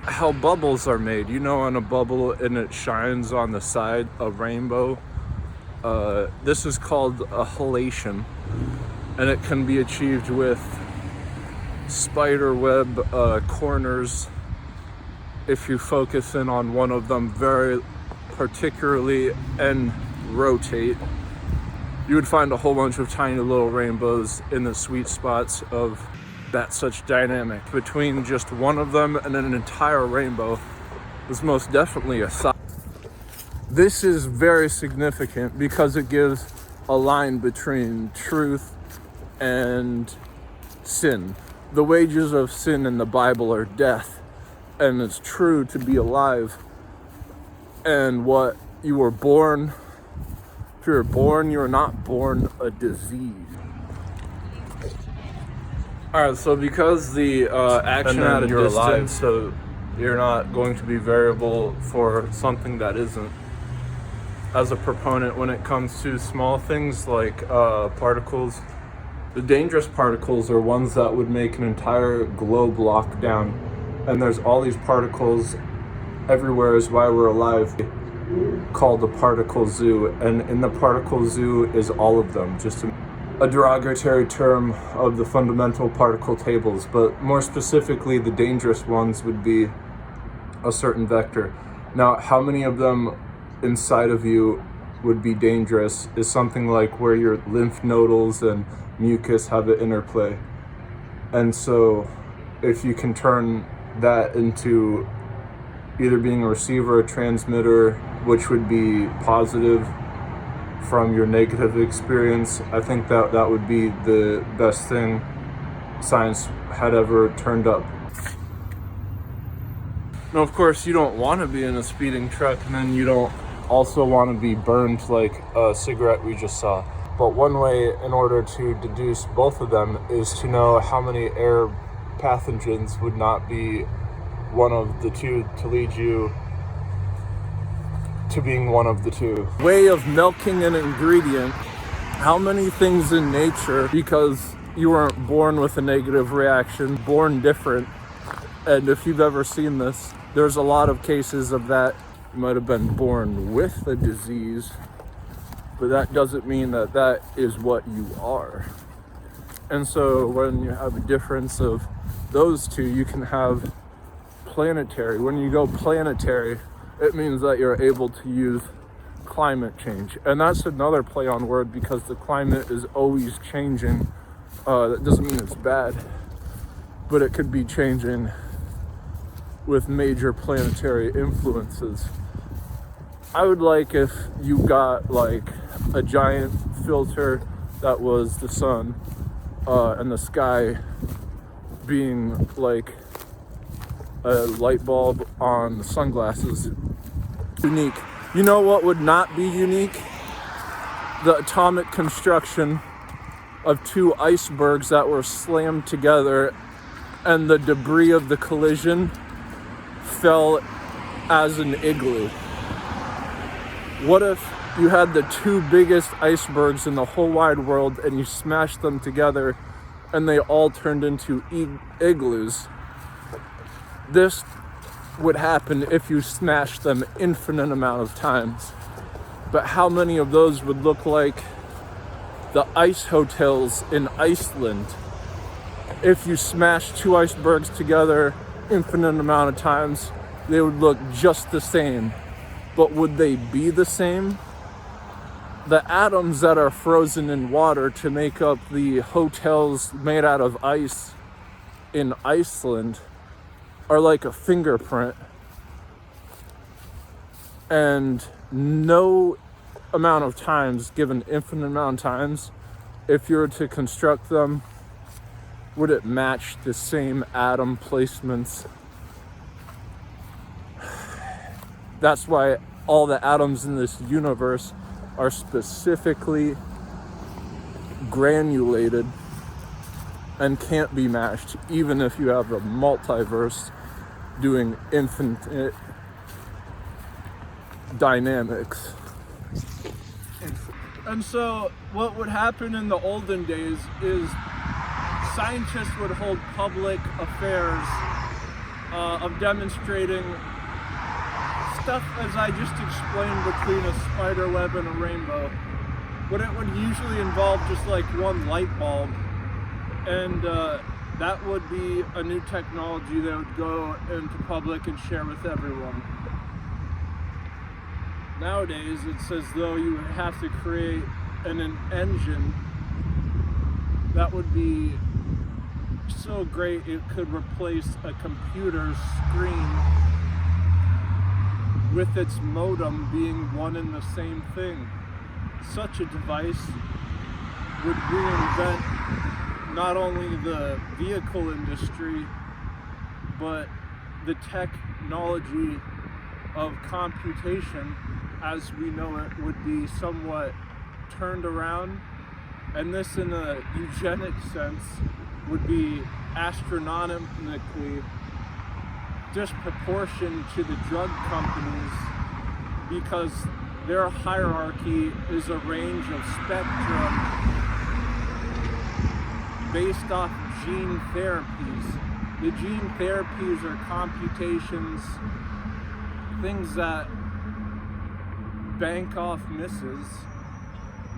how bubbles are made. You know, on a bubble and it shines on the side, a rainbow. This is called a halation, and it can be achieved with spider web corners. If you focus in on one of them very particularly and rotate, you would find a whole bunch of tiny little rainbows in the sweet spots of that such dynamic. Between just one of them and an entire rainbow is most definitely a sign. This is very significant because it gives a line between truth and sin. The wages of sin in the Bible are death, and it's true to be alive. And what you were born, if you're born, you're not born a disease. All right, so because the action at a you're distance, alive, so you're not going to be variable for something that isn't. As a proponent, when it comes to small things like particles, the dangerous particles are ones that would make an entire globe lock down. And there's all these particles everywhere is why we're alive, called the particle zoo. And in the particle zoo is all of them, just a derogatory term of the fundamental particle tables. But more specifically, the dangerous ones would be a certain vector. Now, how many of them inside of you would be dangerous is something like where your lymph nodules and mucus have an interplay. And so if you can turn that into either being a receiver or transmitter, which would be positive from your negative experience, I think that would be the best thing science had ever turned up. Now, of course, you don't want to be in a speeding truck, and then you don't also want to be burned like a cigarette we just saw. But one way in order to deduce both of them is to know how many air pathogens would not be one of the two to lead you to being one of the two. Way of milking an ingredient, how many things in nature, because you weren't born with a negative reaction, born different, and if you've ever seen this, there's a lot of cases of that. You might have been born with a disease, but that doesn't mean that that is what you are. And so when you have a difference of those two, you can have planetary. When you go planetary, it means that you're able to use climate change. And that's another play on word because the climate is always changing. That doesn't mean it's bad, but it could be changing with major planetary influences. I would like if you got like a giant filter that was the sun and the sky being like a light bulb on sunglasses. Unique. You know what would not be unique? The atomic construction of two icebergs that were slammed together and the debris of the collision fell as an igloo. What if you had the two biggest icebergs in the whole wide world and you smashed them together and they all turned into igloos? This would happen if you smashed them infinite amount of times. But how many of those would look like the ice hotels in Iceland if you smashed two icebergs together infinite amount of times? They would look just the same. But would they be the same? The atoms that are frozen in water to make up the hotels made out of ice in Iceland are like a fingerprint. And no amount of times, given infinite amount of times, if you were to construct them, would it match the same atom placements? That's why all the atoms in this universe are specifically granulated and can't be matched, even if you have a multiverse doing infinite dynamics. And so what would happen in the olden days is scientists would hold public affairs of demonstrating stuff as I just explained between a spider web and a rainbow. But it would usually involve just like one light bulb, and that would be a new technology that would go into public and share with everyone. Nowadays, it's as though you would have to create an engine that would be so great it could replace a computer screen, with its modem being one and the same thing. Such a device would reinvent not only the vehicle industry, but the technology of computation as we know it would be somewhat turned around. And this, in a eugenic sense, would be astronomically disproportioned to the drug companies, because their hierarchy is a range of spectrum based off gene therapies. The gene therapies are computations, things that bank off misses,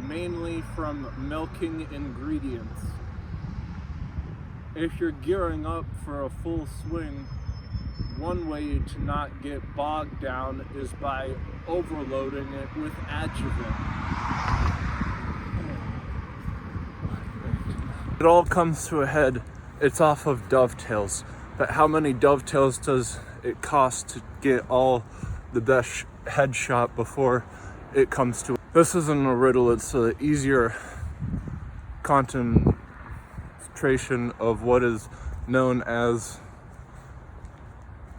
mainly from milking ingredients. If you're gearing up for a full swing, one way to not get bogged down is by overloading it with adjuvant. It all comes to a head. It's off of dovetails. But how many dovetails does it cost to get all the best headshot before it comes to it? This isn't a riddle, it's an easier concentration of what is known as,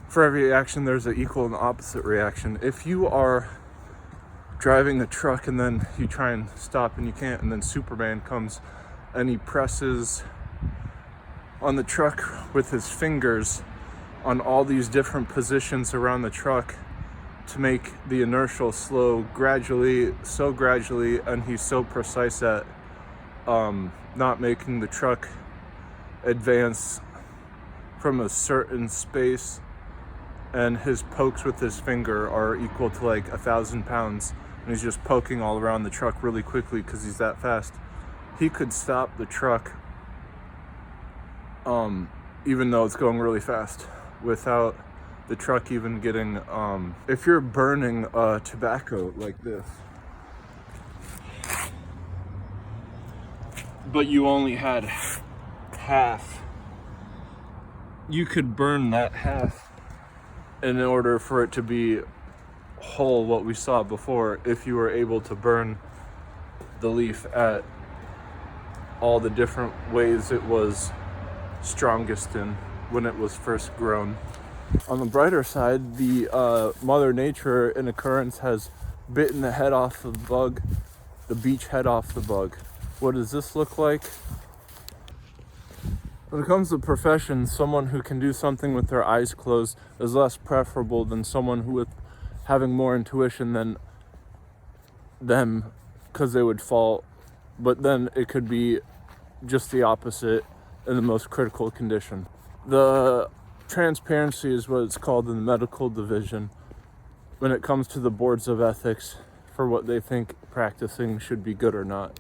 for every action there's an equal and opposite reaction. If you are driving a truck and then you try and stop and you can't, and then Superman comes and he presses on the truck with his fingers on all these different positions around the truck to make the inertial slow gradually, and he's so precise at not making the truck advance from a certain space, and his pokes with his finger are equal to like 1,000 pounds, and he's just poking all around the truck really quickly because he's that fast. He could stop the truck even though it's going really fast, without the truck even getting, if you're burning tobacco like this, but you only had half, you could burn that half in order for it to be whole, what we saw before, if you were able to burn the leaf at all the different ways it was strongest in when it was first grown. On the brighter side, the Mother Nature in occurrence has bitten the head off the bug, the beech head off the bug. What does this look like? When it comes to professions, someone who can do something with their eyes closed is less preferable than someone who with having more intuition than them, because they would fall. But then it could be just the opposite in the most critical condition. The transparency is what it's called in the medical division when it comes to the boards of ethics for what they think practicing should be good or not.